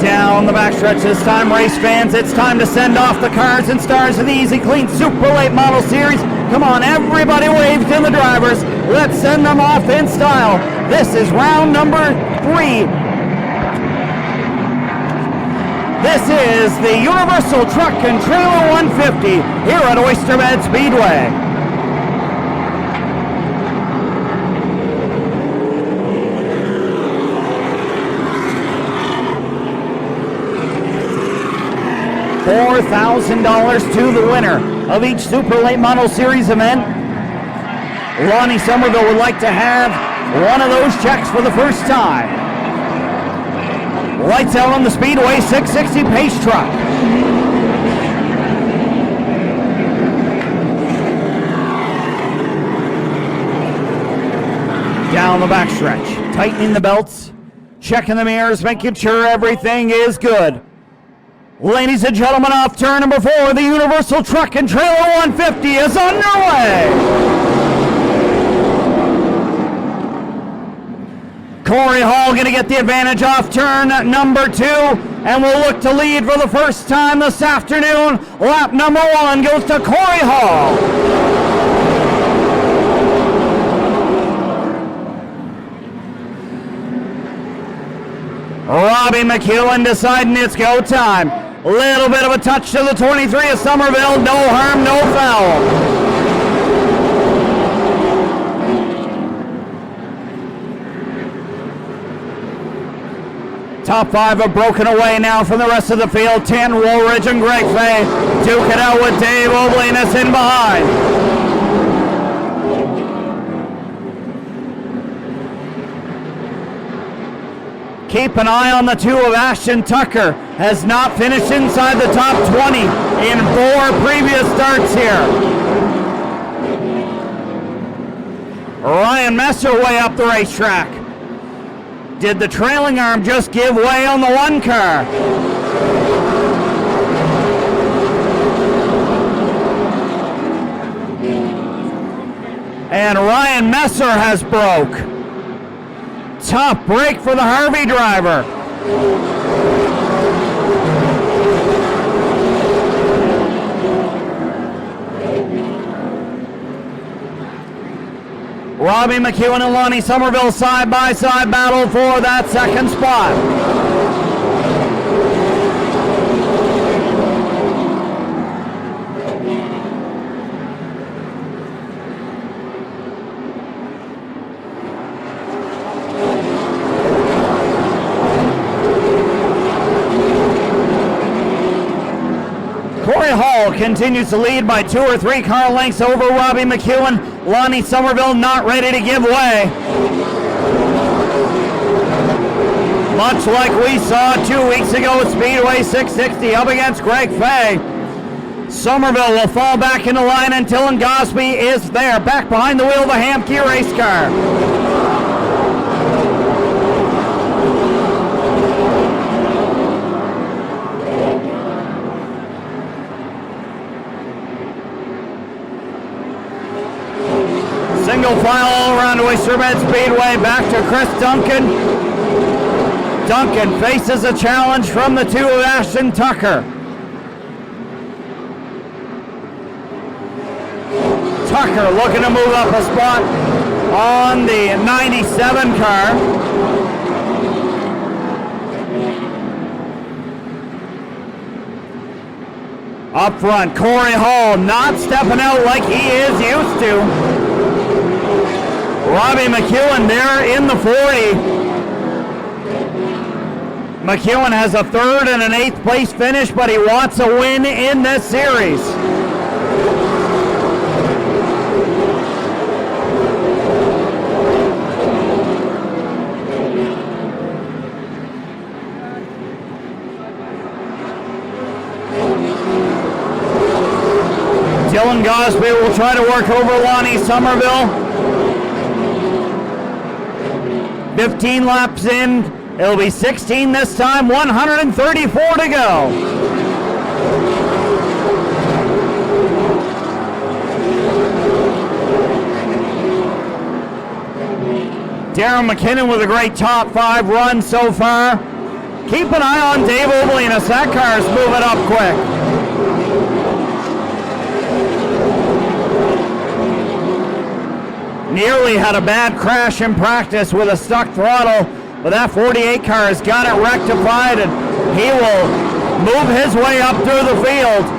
Down the backstretch this time, race fans, it's time to send off the cars and stars of the Easy-Kleen Super Late Model Series. Come on, everybody wave to the drivers. Let's send them off in style. This is round number 3. This is the Universal Truck and Trailer 150 here at Oyster Bed Speedway. $4,000 to the winner of each Super Late Model Series event. Lonnie Somerville would like to have one of those checks for the first time. Lights out on the Speedway 660 pace truck. Down the backstretch, tightening the belts, checking the mirrors, making sure everything is good. Ladies and gentlemen, off turn number 4, the Universal Truck and Trailer 150 is underway. Corey Hall going to get the advantage off turn number 2, and will look to lead for the first time this afternoon. Lap number 1 goes to Corey Hall. Robbie McEwen deciding it's go time. Little bit of a touch to the 23 of Somerville. No harm, no foul. Top 5 have broken away now from the rest of the field. 10, Woolridge and Greg Fay duke it out with Dave Oblinus in behind. Keep an eye on the 2 of Ashton Tucker. Has not finished inside the top 20 in 4 previous starts here. Ryan Messer way up the racetrack. Did the trailing arm just give way on the 1 car? And Ryan Messer has broke. Tough break for the Harvey driver. Robbie McEwen and Lonnie Somerville side-by-side battle for that second spot. Corey Hall continues to lead by 2 or 3 car lengths over Robbie McEwen. Lonnie Somerville not ready to give way. Much like we saw 2 weeks ago at Speedway 660 up against Greg Fay. Somerville will fall back into line until Gosby is there, back behind the wheel of the Hamke race car. Single file all around Oyster Bed Speedway, back to Chris Duncan. Duncan faces a challenge from the 2 of Ashton Tucker. Tucker looking to move up a spot on the 97 car. Up front, Corey Hall not stepping out like he is used to. Robbie McEwen there in the 40. McEwen has a 3rd and an 8th place finish, but he wants a win in this series. Dylan Gosby will try to work over Lonnie Somerville. 15 laps in, it'll be 16 this time, 134 to go. Darren McKinnon with a great top 5 run so far. Keep an eye on Dave Oblinas. That car's moving up quick. Nearly had a bad crash in practice with a stuck throttle, but that 48 car has got it rectified, and he will move his way up through the field.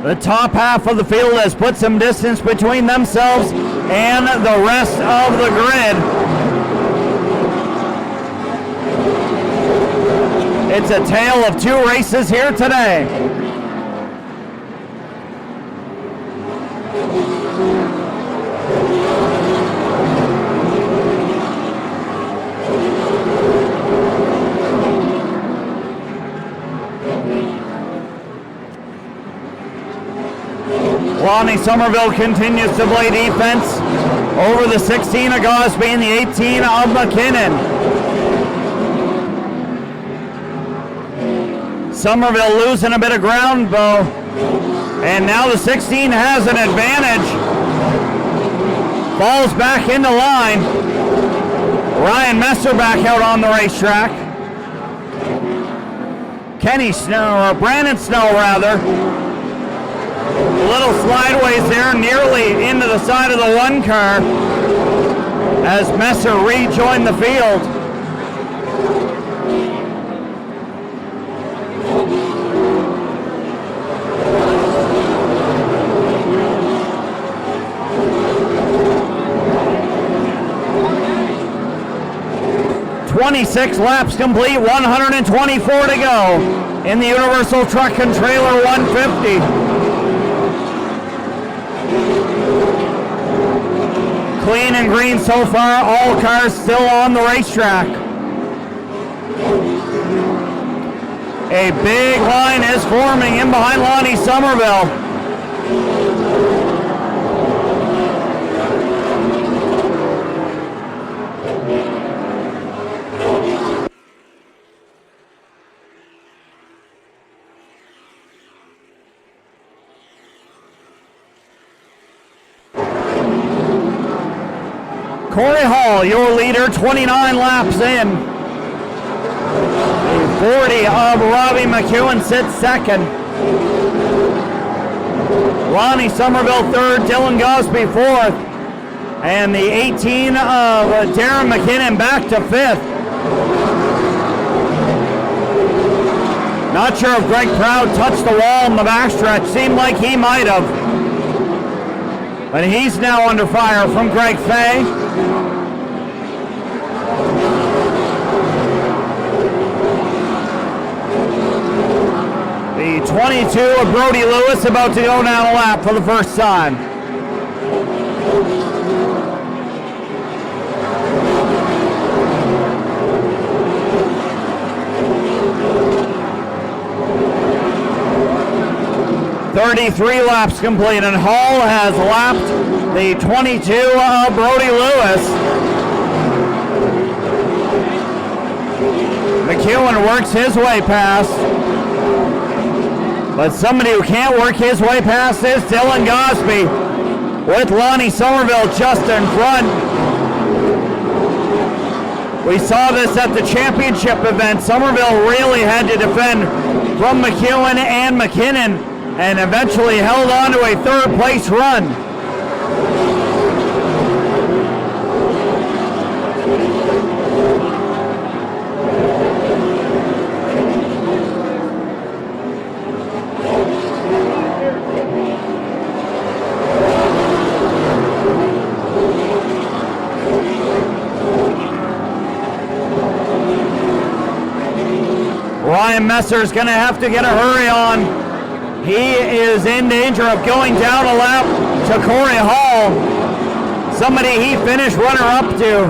The top half of the field has put some distance between themselves and the rest of the grid. It's a tale of two races here today. Lonnie Somerville continues to play defense over the 16 of Gosby and the 18 of McKinnon. Somerville losing a bit of ground though, and now the 16 has an advantage. Falls back into line. Ryan Messer back out on the racetrack. Kenny Snow, or Brandon Snow rather. A little slideways there, nearly into the side of the one car as Messer rejoined the field. "26 laps complete, 124 to go in the Universal Truck and Trailer 150. Clean and green so far, all cars still on the racetrack. A big line is forming in behind Lonnie Somerville. Corey Hall, your leader, 29 laps in. The 40 of Robbie McEwen sits second. Lonnie Somerville third, Dylan Gosby fourth. And the 18 of Darren McKinnon back to fifth. Not sure if Greg Proud touched the wall in the backstretch. Seemed like he might have. But he's now under fire from Greg Fay. The 22 of Brody Lewis about to go down a lap for the first time. "33 laps complete, and Hall has lapped the 22 of Brody Lewis. McEwen works his way past, but somebody who can't work his way past is Dylan Gosby, with Lonnie Somerville just in front. We saw this at the championship event. Somerville really had to defend from McEwen and McKinnon, and eventually held on to a third place run. Ryan Messer's going to have to get a hurry on. He is in danger of going down a lap to Corey Hall, somebody he finished runner-up to,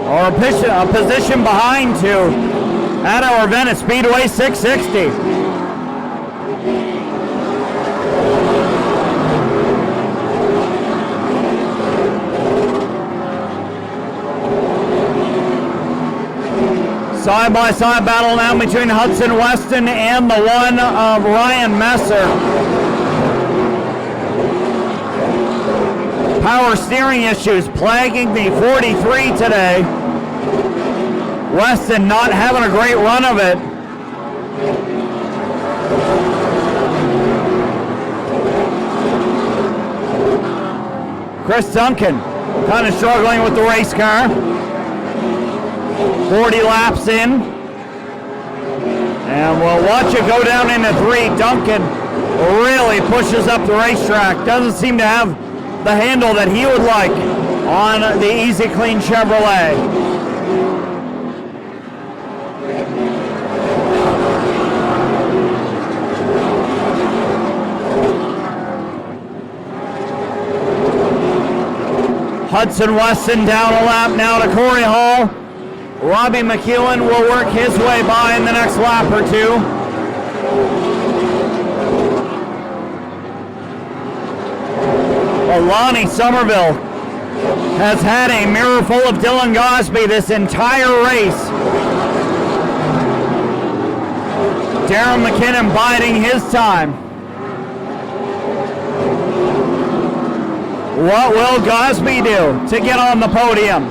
or a position behind to, at our event at Speedway 660. Side-by-side battle now between Hudson Weston and the one of Ryan Messer. Power steering issues plaguing the 43 today. Weston not having a great run of it. Chris Duncan kind of struggling with the race car. 40 laps in. And we'll watch it go down into 3. Duncan really pushes up the racetrack. Doesn't seem to have the handle that he would like on the Easy-Kleen Chevrolet. Hudson Weston down a lap now to Corey Hall. Robbie McEwen will work his way by in the next lap or two. Well, Lonnie Somerville has had a mirror full of Dylan Gosby this entire race. Darren McKinnon biding his time. What will Gosby do to get on the podium?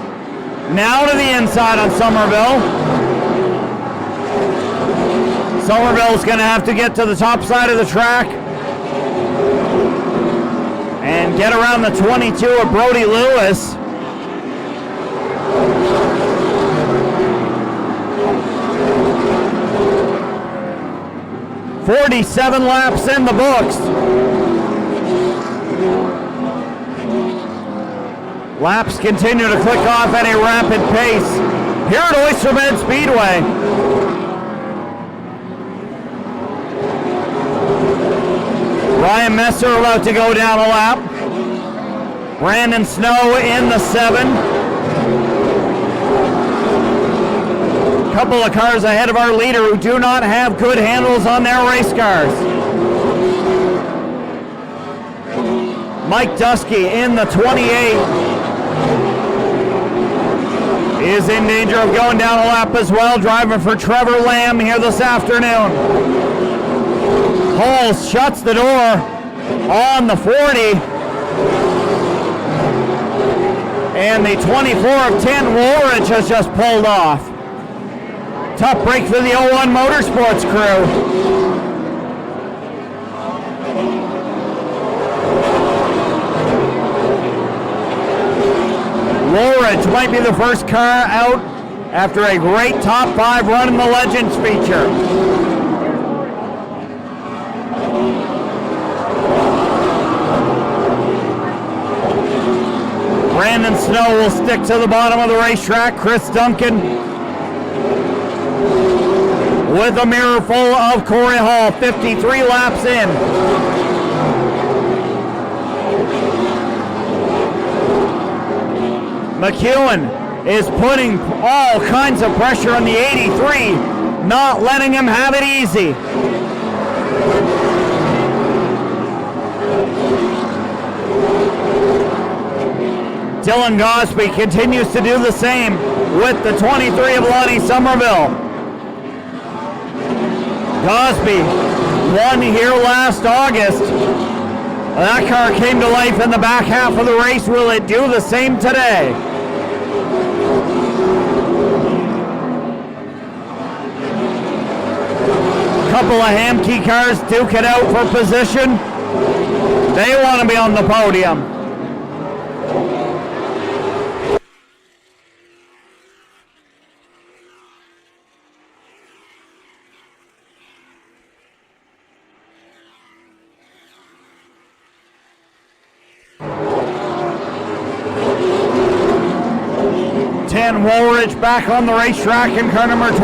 Now to the inside on Somerville. Somerville's going to have to get to the top side of the track and get around the 22 of Brody Lewis. "47 laps in the books." Laps continue to click off at a rapid pace here at Oyster Bed Speedway. Ryan Messer about to go down a lap. Brandon Snow in the 7. Couple of cars ahead of our leader who do not have good handles on their race cars. Mike Dusky in the 28 is in danger of going down a lap as well, driving for Trevor Lamb here this afternoon. Hall shuts the door on the 40. And the 24 of 10 Woolridge has just pulled off. Tough break for the 01 Motorsports crew. Woolridge might be the first car out after a great top 5 run in the Legends feature. Brandon Snow will stick to the bottom of the racetrack. Chris Duncan with a mirror full of Corey Hall, 53 laps in. McEwen is putting all kinds of pressure on the 83, not letting him have it easy. Dylan Gosby continues to do the same with the 23 of Lonnie Somerville. Gosby won here last August. That car came to life in the back half of the race. Will it do the same today? Couple of Hamkey cars duke it out for position. They want to be on the podium. Woolridge back on the racetrack in car number 24.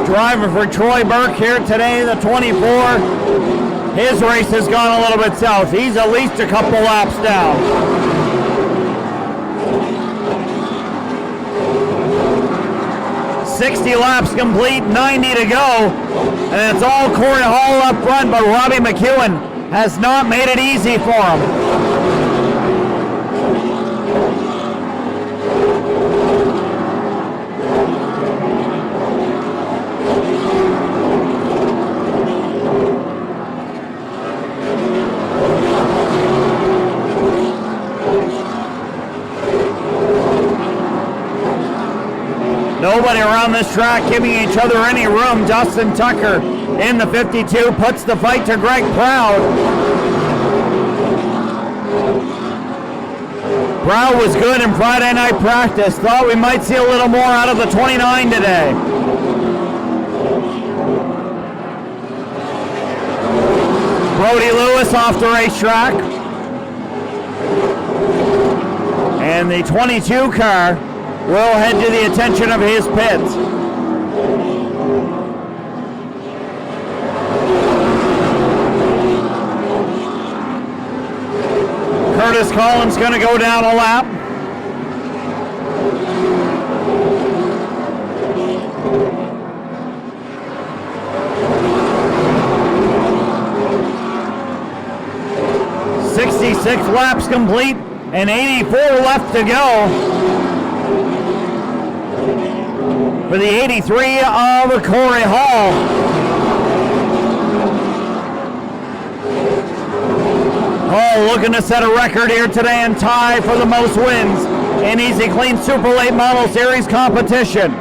Driver for Troy Burke here today, the 24. His race has gone a little bit south. He's at least a couple laps down. "60 laps complete, 90 to go. And it's all Corey Hall up front, but Robbie McEwen has not made it easy for him. nobody around this track giving each other any room. Dustin Tucker in the 52 puts the fight to Greg Proud. Proud was good in Friday night practice. Thought we might see a little more out of the 29 today. Brody Lewis off the racetrack. And the 22 car will head to the attention of his pits. Curtis Collins going to go down a lap. Six laps complete and 84 left to go for the 83 of Corey Hall. Hall looking to set a record here today and tie for the most wins in Easy-Kleen Super Late Model Series competition.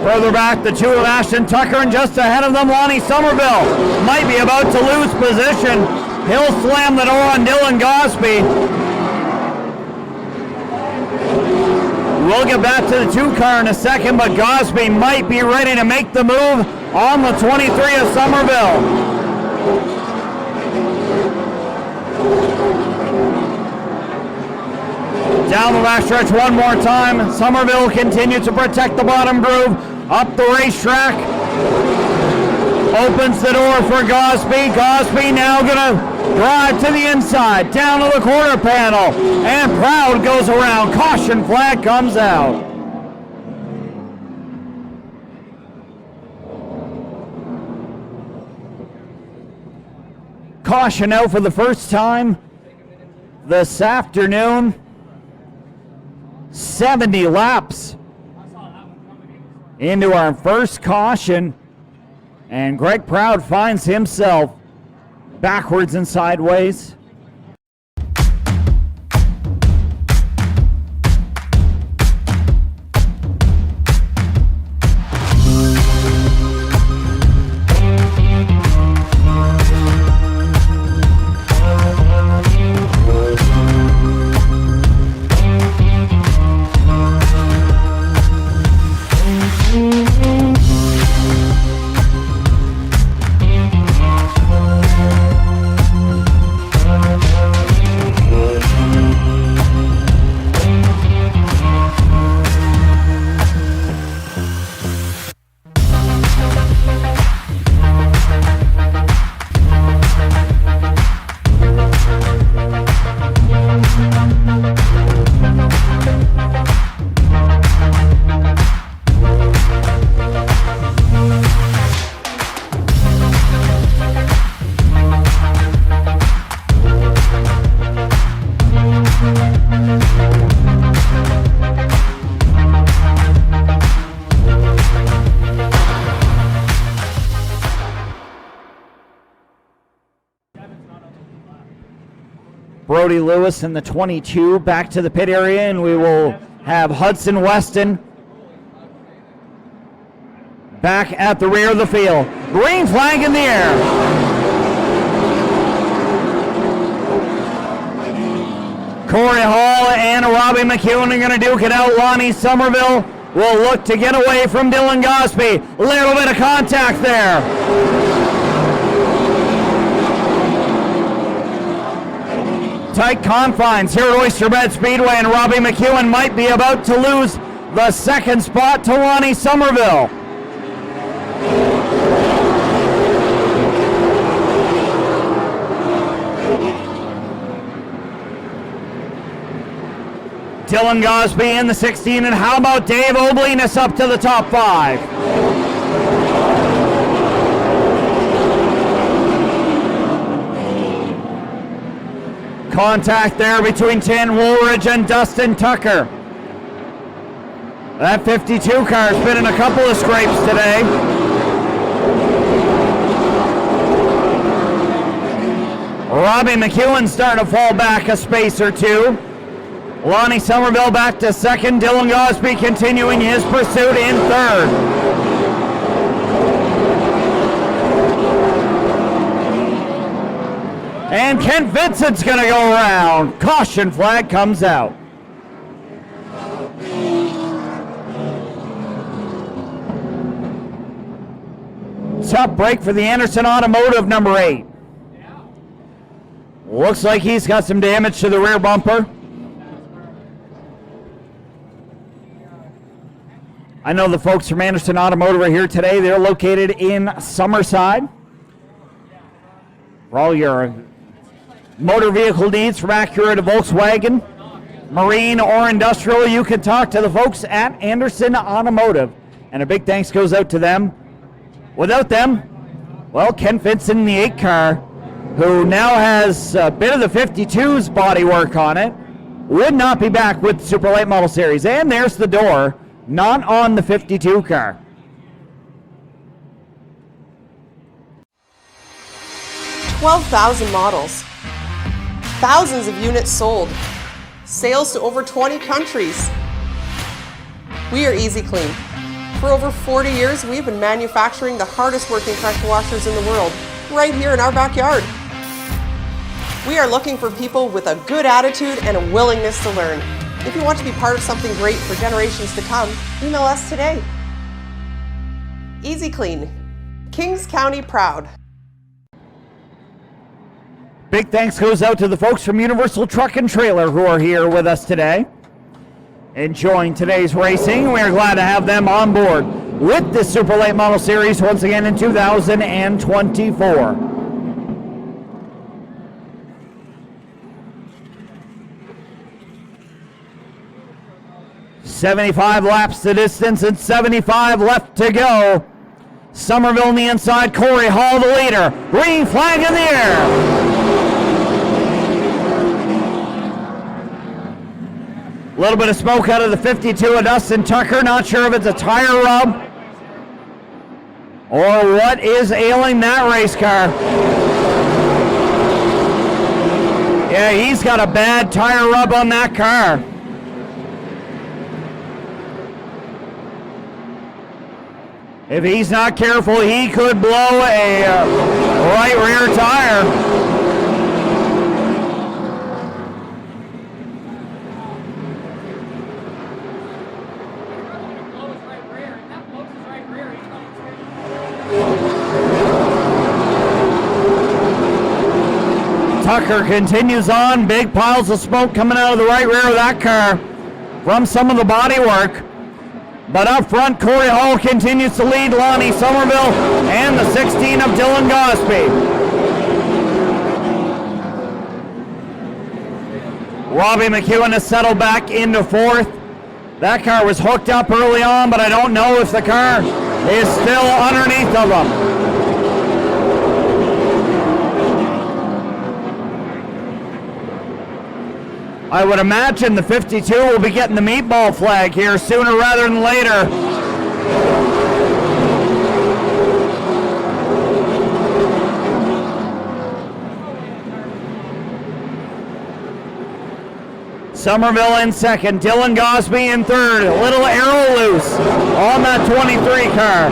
Further back, the two of Ashton Tucker, and just ahead of them, Lonnie Somerville might be about to lose position. He'll slam the door on Dylan Gosby. We'll get back to the two car in a second, but Gosby might be ready to make the move on the 23 of Somerville. Down the backstretch one more time. Somerville continues to protect the bottom groove. Up the racetrack. Opens the door for Gosby. Gosby now gonna drive to the inside. Down to the quarter panel. And Proud goes around. Caution flag comes out. Caution out for the first time this afternoon. 70 laps into our first caution, and Greg Proud finds himself backwards and sideways. Brody Lewis in the 22 back to the pit area, and we will have Hudson Weston back at the rear of the field. Green flag in the air. Corey Hall and Robbie McEwen are going to duke it out. Lonnie Somerville will look to get away from Dylan Gosby. A little bit of contact there. Tight confines here at Oyster Bed Speedway, and Robbie McEwen might be about to lose the second spot to Lonnie Somerville. Dylan Gosby in the 16, and how about Dave Oblinus up to the top 5? Contact there between Tan Woolridge and Dustin Tucker. That 52 car's been in a couple of scrapes today. Robbie McEwen starting to fall back a space or two. Lonnie Somerville back to second. Dylan Gosby continuing his pursuit in third. And Kent Vincent's going to go around. Caution flag comes out. Tough break for the Anderson Automotive number 8. Looks like he's got some damage to the rear bumper. I know the folks from Anderson Automotive are here today. They're located in Summerside. For all your motor vehicle needs from Acura to Volkswagen, marine or industrial, you can talk to the folks at Anderson Automotive. And a big thanks goes out to them. Without them, well, Ken Vincent in the 8 car, who now has a bit of the 52's bodywork on it, would not be back with the Super Late Model Series. And there's the door, not on the 52 car. $12,000 models, thousands of units sold, sales to over 20 countries. We are Easy-Kleen. For over 40 years, we've been manufacturing the hardest working pressure washers in the world, right here in our backyard. We are looking for people with a good attitude and a willingness to learn. If you want to be part of something great for generations to come, email us today. Easy-Kleen, Kings County proud. Big thanks goes out to the folks from Universal Truck and Trailer who are here with us today, enjoying today's racing. We are glad to have them on board with this Super Late Model Series once again in 2024. "75 laps the distance and 75 left to go." Somerville on the inside, Corey Hall the leader. Green flag in the air. A little bit of smoke out of the 52 of Dustin Tucker. Not sure if it's a tire rub or what is ailing that race car. Yeah, he's got a bad tire rub on that car. If he's not careful, he could blow a right rear tire. Tucker continues on. Big piles of smoke coming out of the right rear of that car from some of the body work. But up front, Corey Hall continues to lead Lonnie Somerville and the 16 of Dylan Gosby. Robbie McEwen has settled back into 4th. That car was hooked up early on, but I don't know if the car is still underneath of them. I would imagine the 52 will be getting the meatball flag here sooner rather than later. Somerville in second, Dylan Gosby in third. A little arrow loose on that 23 car.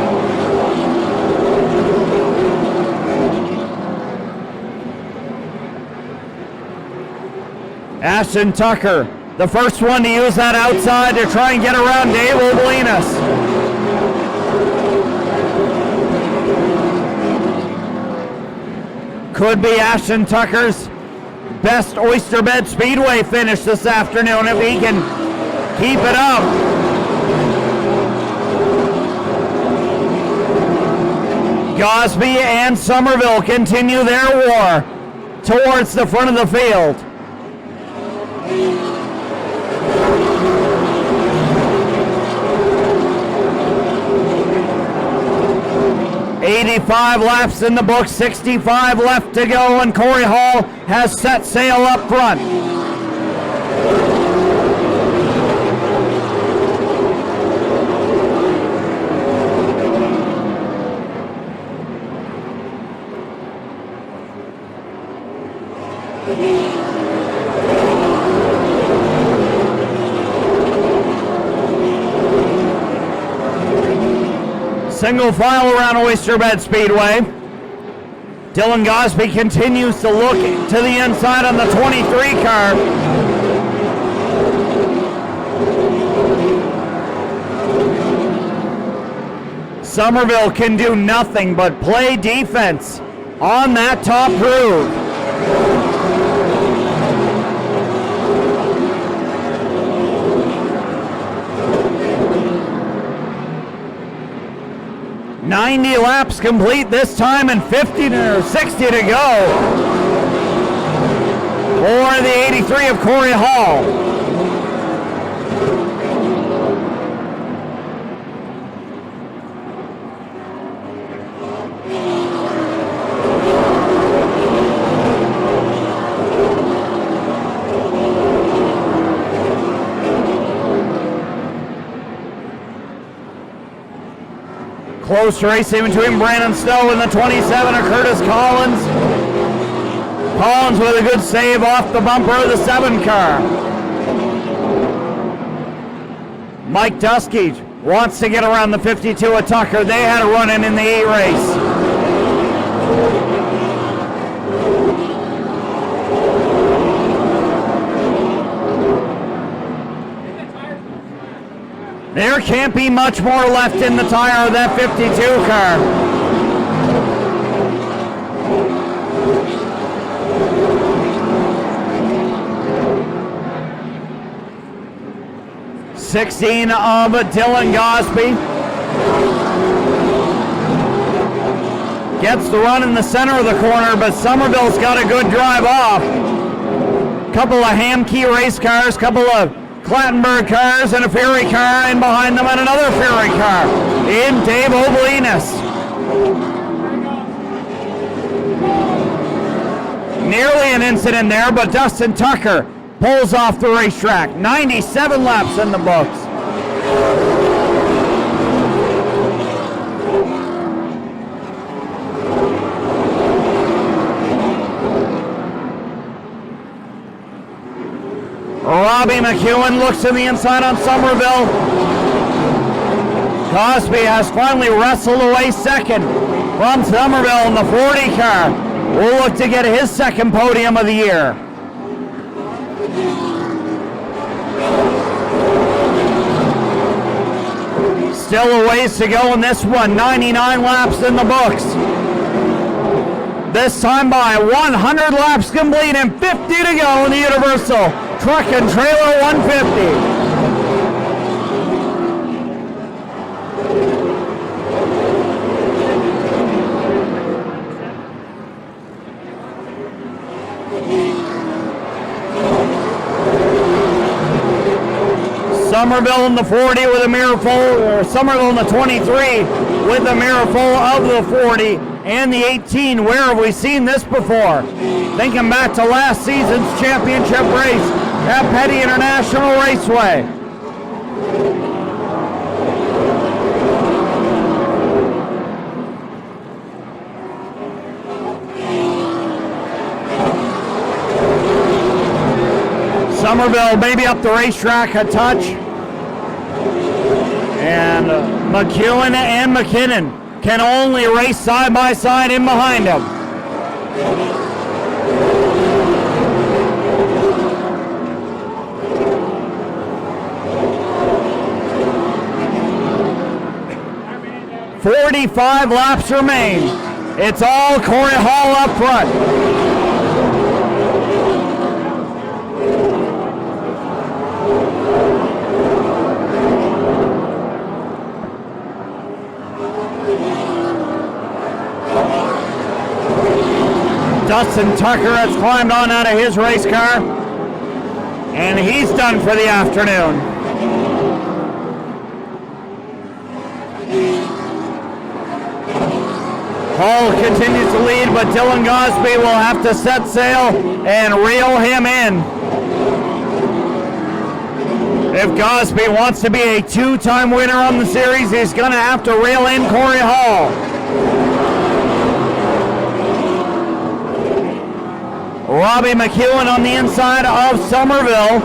Ashton Tucker, the first one to use that outside to try and get around Dave Obelinas. Could be Ashton Tucker's best Oyster Bed Speedway finish this afternoon if he can keep it up. Gosby and Somerville continue their war towards the front of the field. 85 laps in the book, 65 left to go, and Corey Hall has set sail up front. Single file around Oyster Bed Speedway. Dylan Gosby continues to look to the inside on the 23 car. Somerville can do nothing but play defense on that top groove. "90 laps complete this time and 50 or 60 to go for the 83 of Corey Hall." Close racing between Brandon Stowe and the 27 of Curtis Collins. Collins with a good save off the bumper of the 7 car. Mike Dusky wants to get around the 52 of Tucker. They had a run in the 8 race. There can't be much more left in the tire of that 52 car. '16 of Dylan Gosby gets the run in the center of the corner, but Somerville's got a good drive off. Couple of Hamkey race cars, couple of Clattenburg cars, and a Ferry car in behind them, and another Ferry car in Dave Obelinas. Nearly an incident there, but Dustin Tucker pulls off the racetrack. 97 laps in the books. Robbie McEwen looks to the inside on Somerville. Gosby has finally wrestled away second from Somerville in the 40 car. Will look to get his second podium of the year. Still a ways to go in this one. 99 laps in the books. This time by 100 laps complete and 50 to go in the Universal Truck and Trailer 150. Somerville in the 40 with a mirror full, or Somerville in the 23 with a mirror full of the 40 and the 18. Where have we seen this before? Thinking back to last season's championship race at Petty International Raceway. Somerville maybe up the racetrack a touch. And McEwen and McKinnon can only race side by side in behind him. "45 laps remain. It's all Corey Hall up front." Dustin Tucker has climbed on out of his race car, and he's done for the afternoon. Hall continues to lead, but Dylan Gosby will have to set sail and reel him in. If Gosby wants to be a two-time winner on the series, he's going to have to reel in Corey Hall. Robbie McEwen on the inside of Somerville.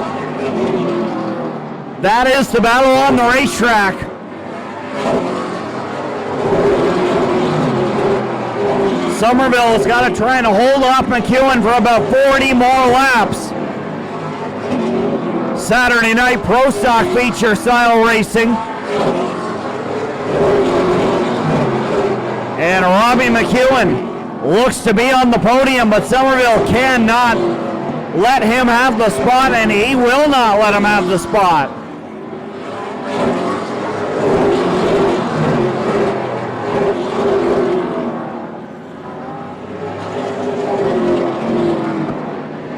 That is the battle on the racetrack. Somerville has got to try and hold off McEwen for about 40 more laps. Saturday night Pro Stock feature style racing. And Robbie McEwen looks to be on the podium, but Somerville cannot let him have the spot, and he will not let him have the spot.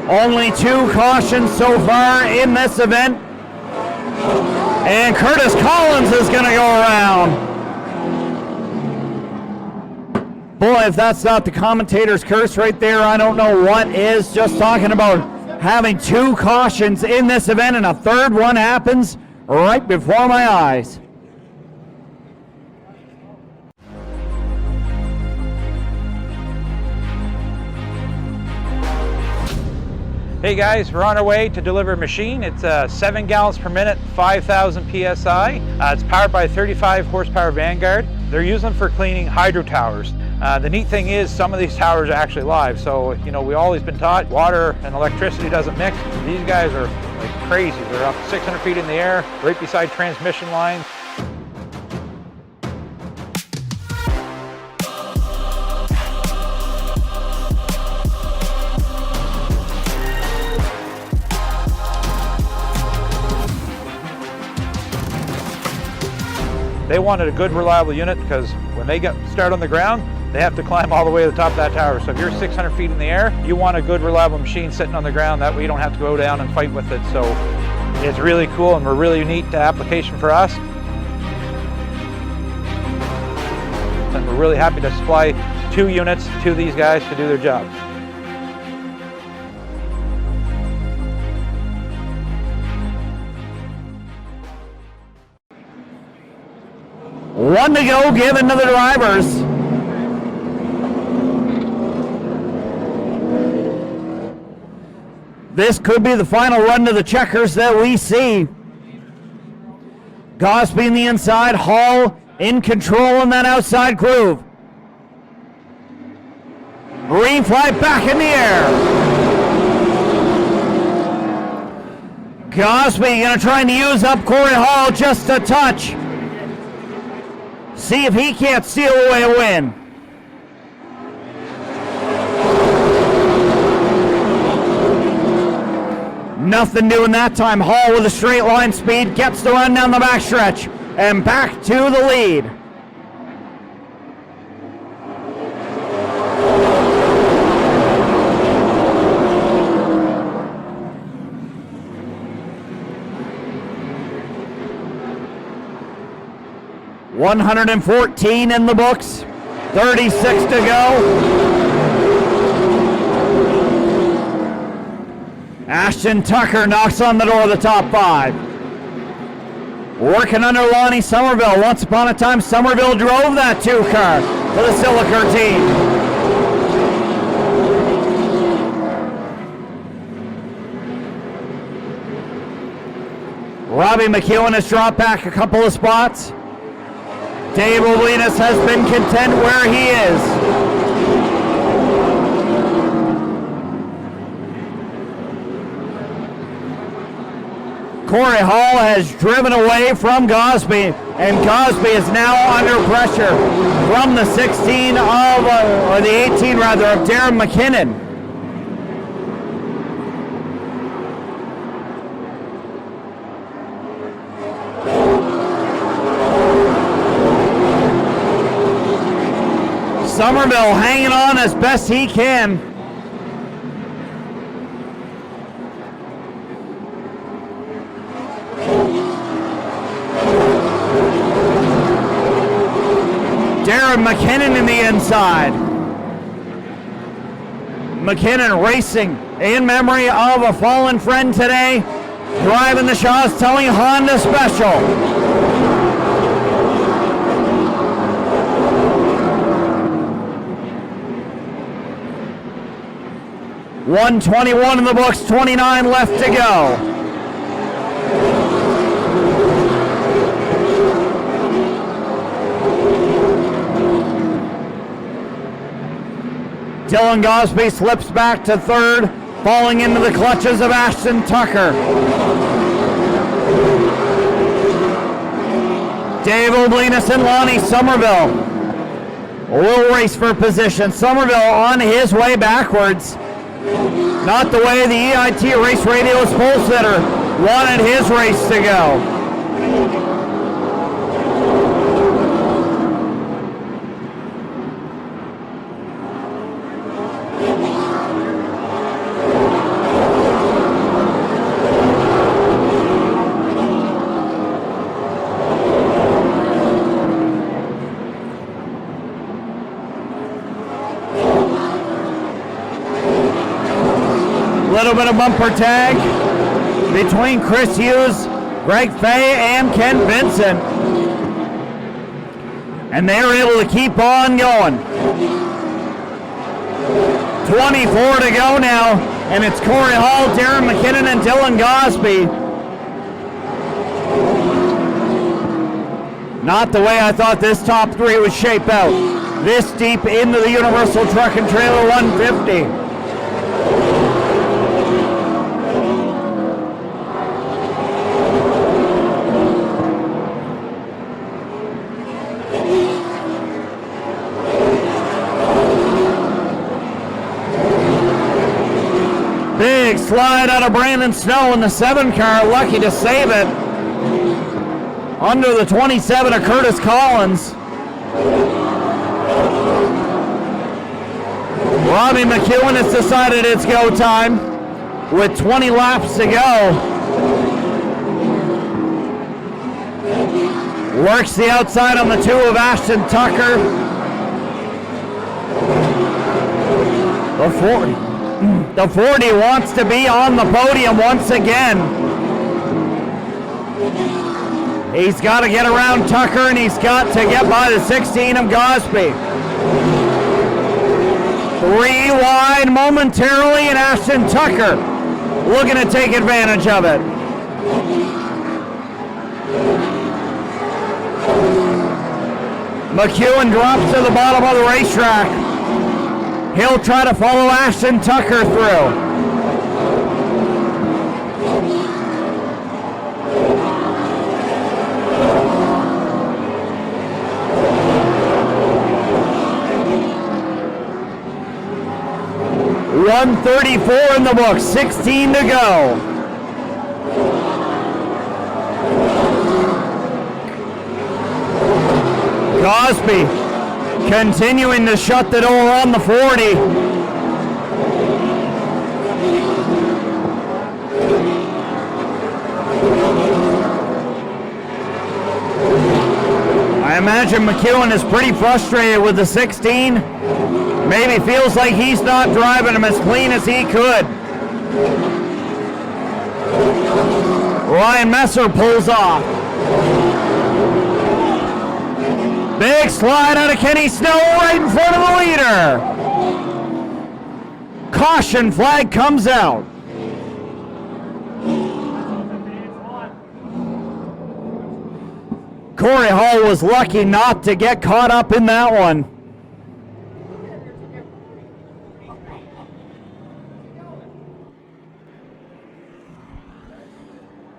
Only 2 cautions so far in this event. And Curtis Collins is going to go around. Boy, if that's not the commentator's curse right there, I don't know what is. Just talking about having 2 cautions in this event, and a third one happens right before my eyes. Hey guys, we're on our way to deliver a machine. It's 7 gallons per minute, 5,000 PSI. It's powered by a 35 horsepower Vanguard. They're using them for cleaning hydro towers. The neat thing is some of these towers are actually live. So, you know, we've always been taught water and electricity doesn't mix. These guys are like crazy. They're up 600 feet in the air, right beside transmission lines. They wanted a good, reliable unit because when they start on the ground, they have to climb all the way to the top of that tower. So if you're 600 feet in the air, you want a good, reliable machine sitting on the ground. That way you don't have to go down and fight with it. So it's really cool and a really neat application for us. And we're really happy to supply 2 units to these guys to do their job. One to go, given to the drivers. This could be the final run to the checkers that we see. Gosby in the inside, Hall in control in that outside groove. Green flag back in the air. Gosby going to try and use up Corey Hall just a touch. See if he can't steal away a win. Nothing doing that time. Hall with a straight line speed gets the run down the backstretch and back to the lead. $114 in the books, 36 to go. Ashton Tucker knocks on the door of the top 5. Working under Lonnie Somerville. Once upon a time, Somerville drove that 2 car for the Siliker team. Robbie McEwen has dropped back a couple of spots. Dave Olinas has been content where he is. Corey Hall has driven away from Gosby, and Gosby is now under pressure from the 16 of, or the 18 rather, of Darren McKinnon. Somerville hanging on as best he can. Darren McKinnon in the inside. McKinnon racing in memory of a fallen friend today. Driving the Shaw's Towing Honda Special. $121 in the books, 29 left to go. Dylan Gosby slips back to third, falling into the clutches of Ashton Tucker. Dave Oblinus and Lonnie Somerville will race for position. Somerville on his way backwards. Not the way the EIT Race Radio's pole sitter wanted his race to go. Little bit of bumper tag between Chris Hughes, Greg Fay, and Ken Vincent. And they were able to keep on going. 24 to go now, and it's Corey Hall, Darren McKinnon, and Dylan Gosby. Not the way I thought this top three would shape out. This deep into the Universal Truck and Trailer 150. Big slide out of Brandon Snow in the 7 car, lucky to save it. Under the 27 of Curtis Collins. Robbie McEwen has decided it's go time with 20 laps to go. Works the outside on the 2 of Ashton Tucker. The 40 wants to be on the podium once again. He's got to get around Tucker, and he's got to get by the 16 of Gosby. 3 wide momentarily, and Ashton Tucker looking to take advantage of it. McEwen drops to the bottom of the racetrack. He'll try to follow Ashton Tucker through. .134 in the book, 16 to go. Gosby continuing to shut the door on the 40. I imagine McEwen is pretty frustrated with the 16. Maybe feels like he's not driving him as clean as he could. Ryan Messer pulls off. Big slide out of Kenny Snow right in front of the leader. Caution flag comes out. Corey Hall was lucky not to get caught up in that one.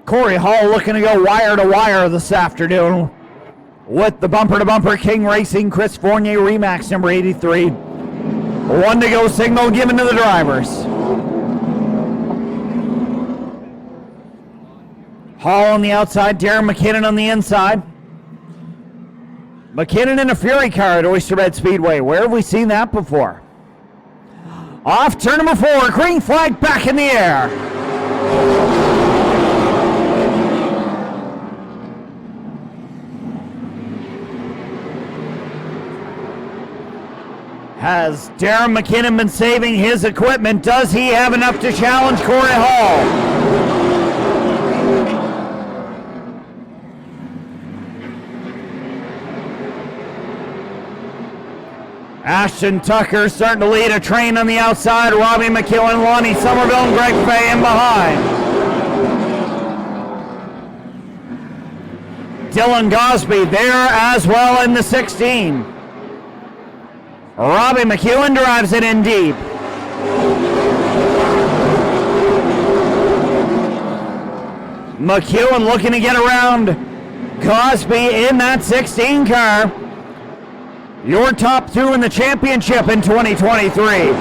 Corey Hall looking to go wire to wire this afternoon with the bumper-to-bumper King Racing Chris Fournier Remax number 83. 1 to go signal given to the drivers. Hall on the outside, Darren McKinnon on the inside. McKinnon in a Fury car at Oyster Bed Speedway. Where have we seen that before? Off turn number 4, green flag back in the air. Has Darren McKinnon been saving his equipment? Does he have enough to challenge Corey Hall? Ashton Tucker starting to lead a train on the outside. Robbie McEwen, Lonnie Somerville, and Greg Fay in behind. Dylan Gosby there as well in the 16. Robbie McEwen drives it in deep. McEwen looking to get around Cosby in that 16 car. Your top two in the championship in 2023.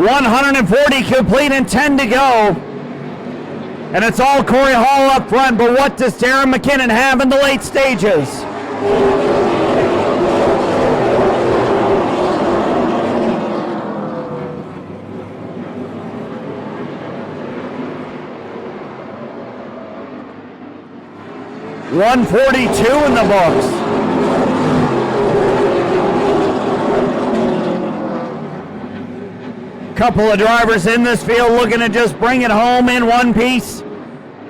140 complete and 10 to go. And it's all Corey Hall up front, but what does Darren McKinnon have in the late stages? $142 in the books. Couple of drivers in this field looking to just bring it home in one piece.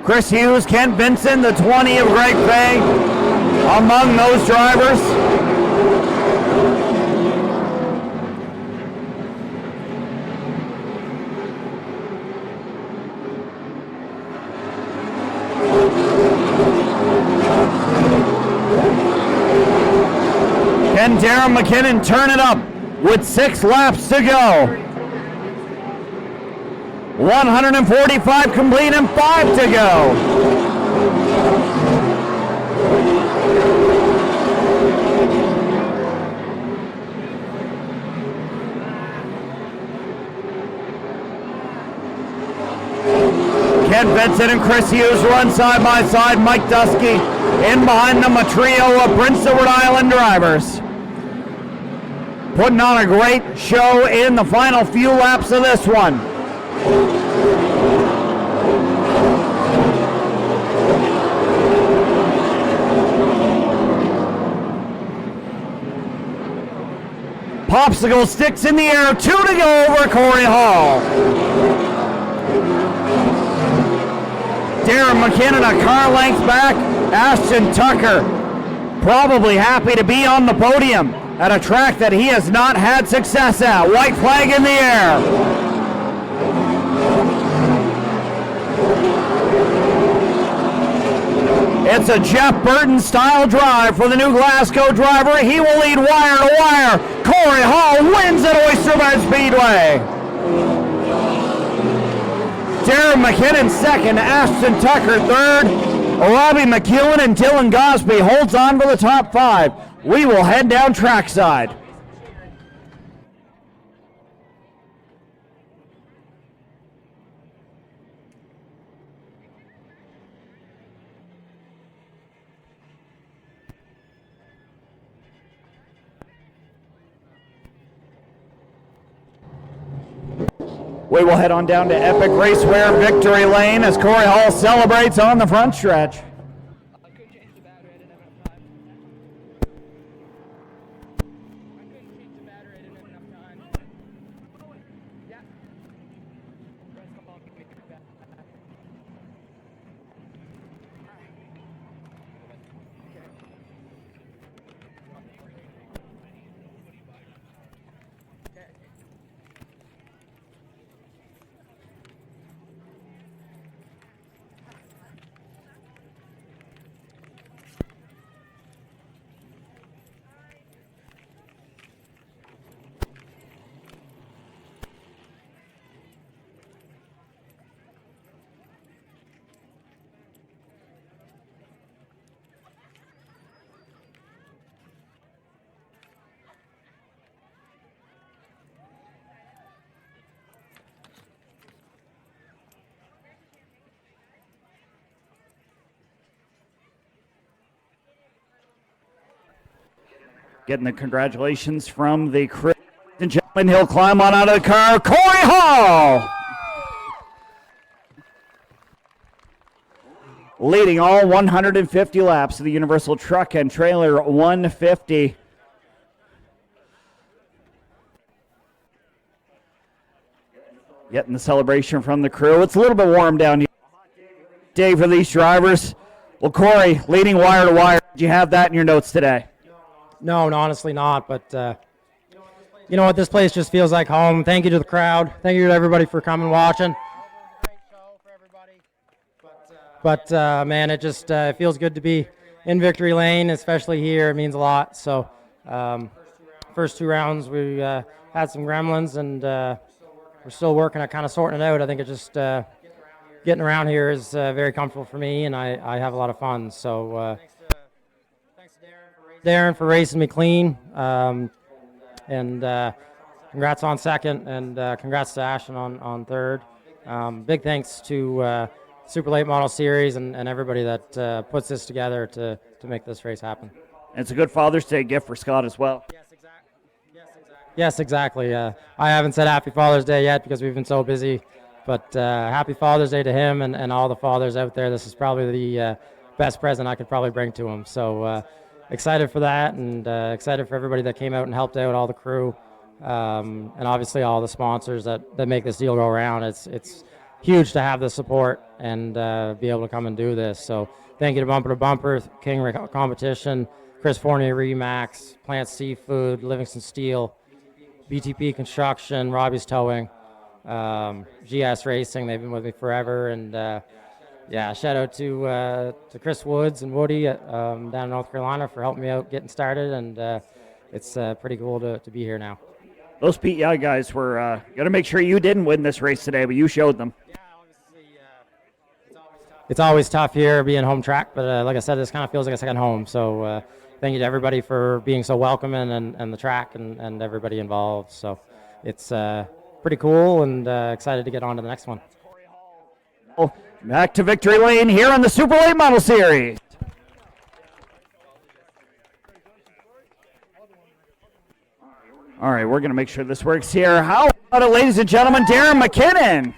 Chris Hughes, Kent Vincent, the 20 of Greg Fay among those drivers. Can Darren McKinnon turn it up with 6 laps to go? 145 complete and 5 to go. Ken Vincent and Chris Hughes run side by side. Mike Dusky in behind them, a trio of Princeton, Rhode Island drivers. Putting on a great show in the final few laps of this one. Popsicle sticks in the air, 2 to go over Corey Hall. Darren McKinnon a car length back. Ashton Tucker probably happy to be on the podium at a track that he has not had success at. White flag in the air. It's a Jeff Burton style drive for the new Glasgow driver. He will lead wire to wire. Corey Hall wins at Oyster Bed Speedway. Darren McKinnon second, Ashton Tucker third. Robbie McEwen and Dylan Gosby holds on for the top 5. We will head down trackside. We will head on down to Epic Raceware Victory Lane as Corey Hall celebrates on the front stretch. Getting the congratulations from the crew. And gentlemen, he'll climb on out of the car. Corey Hall! Leading all 150 laps of the Universal Truck and Trailer 150. Getting the celebration from the crew. It's a little bit warm down here. Day for these drivers. Well, Corey, leading wire to wire. Did you have that in your notes today? No, honestly not, but you know what, this place just feels like home. Thank you to the crowd. Thank you to everybody for coming watching. Great show for everybody. But man, it just it feels good to be in victory lane, especially here, it means a lot. So first 2 rounds we had some gremlins, and we're still working at kind of sorting it out. I think it just getting around here is very comfortable for me, and I have a lot of fun. So thanks to Darren for racing me clean, and congrats on second, and congrats to Ashton on third. Big thanks to Super Late Model Series and everybody that puts this together to make this race happen. And it's a good Father's Day gift for Scott as well. Yes, exactly. I haven't said Happy Father's Day yet because we've been so busy, but Happy Father's Day to him and all the fathers out there. This is probably the best present I could probably bring to him. So excited for that, and excited for everybody that came out and helped out, all the crew, and obviously all the sponsors that make this deal go around. It's huge to have the support and be able to come and do this. So thank you to Bumper, King Competition, Chris Fournier Remax, Plant Seafood, Livingston Steel, BTP Construction, Robbie's Towing, GS Racing. They've been with me forever. And yeah, shout out to Chris Woods and Woody down in North Carolina for helping me out getting started. And it's pretty cool to be here now. Those PEI guys were got to make sure you didn't win this race today, but you showed them. Yeah, obviously, it's always tough here being home track, but like I said, this kind of feels like a second home. So thank you to everybody for being so welcoming, and the track and everybody involved. So it's pretty cool, and excited to get on to the next one. Back to victory lane here on the Super Late Model Series. All right, we're going to make sure this works here. How about it, ladies and gentlemen, Darren McKinnon.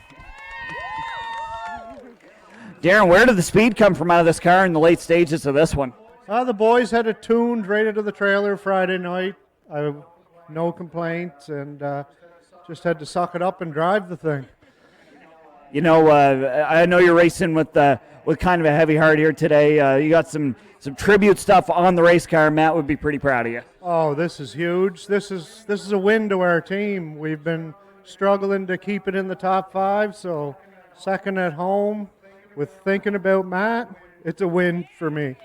Darren, where did the speed come from out of this car in the late stages of this one? The boys had it tuned right into the trailer Friday night. No complaints, and just had to suck it up and drive the thing. You know, I know you're racing with kind of a heavy heart here today. You got some tribute stuff on the race car. Matt would be pretty proud of you. Oh, this is huge. This is a win to our team. We've been struggling to keep it in the top 5, so second at home with thinking about Matt, it's a win for me.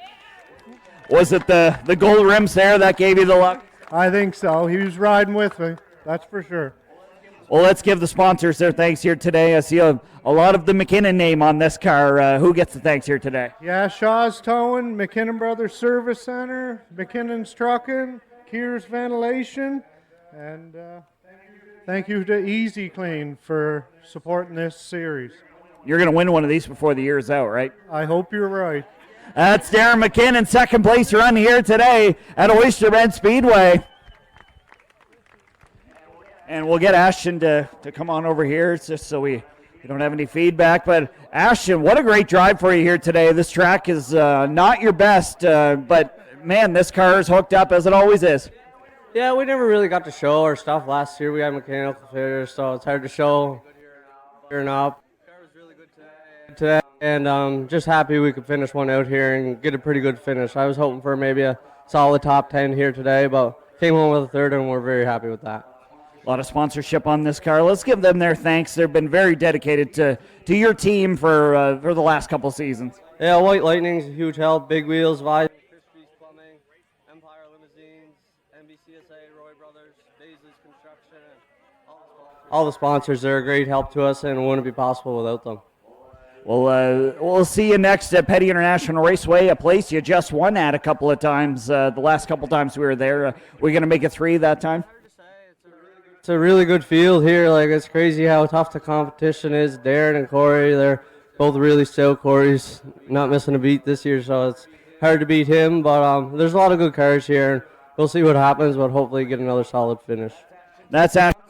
Was it the gold rims there that gave you the luck? I think so. He was riding with me, that's for sure. Well, let's give the sponsors their thanks here today. I see a lot of the McKinnon name on this car. Who gets the thanks here today? Yeah, Shaw's Towing, McKinnon Brothers Service Center, McKinnon's Trucking, Keir's Ventilation, and thank you to Easy-Kleen for supporting this series. You're going to win one of these before the year's out, right? I hope you're right. That's Darren McKinnon, second place run here today at Oyster Bed Speedway. And we'll get Ashton to come on over here just so we don't have any feedback. But Ashton, what a great drive for you here today. This track is not your best, but man, this car is hooked up as it always is. Yeah, we never really got to show our stuff last year. We had mechanical failures, so it's hard to show here now. The car was really good today, and just happy we could finish one out here and get a pretty good finish. I was hoping for maybe a solid top 10 here today, but came home with a third, and we're very happy with that. A lot of sponsorship on this car. Let's give them their thanks. They've been very dedicated to your team for the last couple seasons. Yeah, White Lightning's a huge help. Big Wheels, Visor, Crispy's Plumbing, Empire Limousines, MBCSA, Roy Brothers, Daisy's Construction, and all the sponsors. They're a great help to us, and it wouldn't be possible without them. Well, we'll see you next at Petty International Raceway, a place you just won at a couple of times. The last couple times we were there, we're going to make it 3 that time. It's a really good field here. Like, it's crazy how tough the competition is. Darren and Corey, they're both really stout. Corey's not missing a beat this year, so it's hard to beat him. But there's a lot of good cars here, and we'll see what happens, but hopefully get another solid finish. That's Ashton.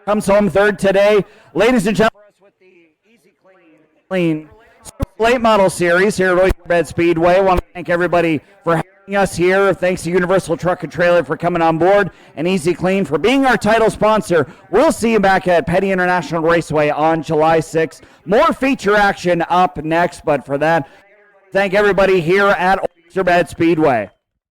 Comes home third today. Ladies and gentlemen, with the Easy-Kleen Super Late Model Series here at Oyster Bed Speedway. I want to thank everybody for having us here. Thanks to Universal Truck and Trailer for coming on board, and Easy-Kleen for being our title sponsor. We'll see you back at Petty International Raceway on July 6th. More feature action up next, but for that, thank everybody here at Oyster Bed Speedway.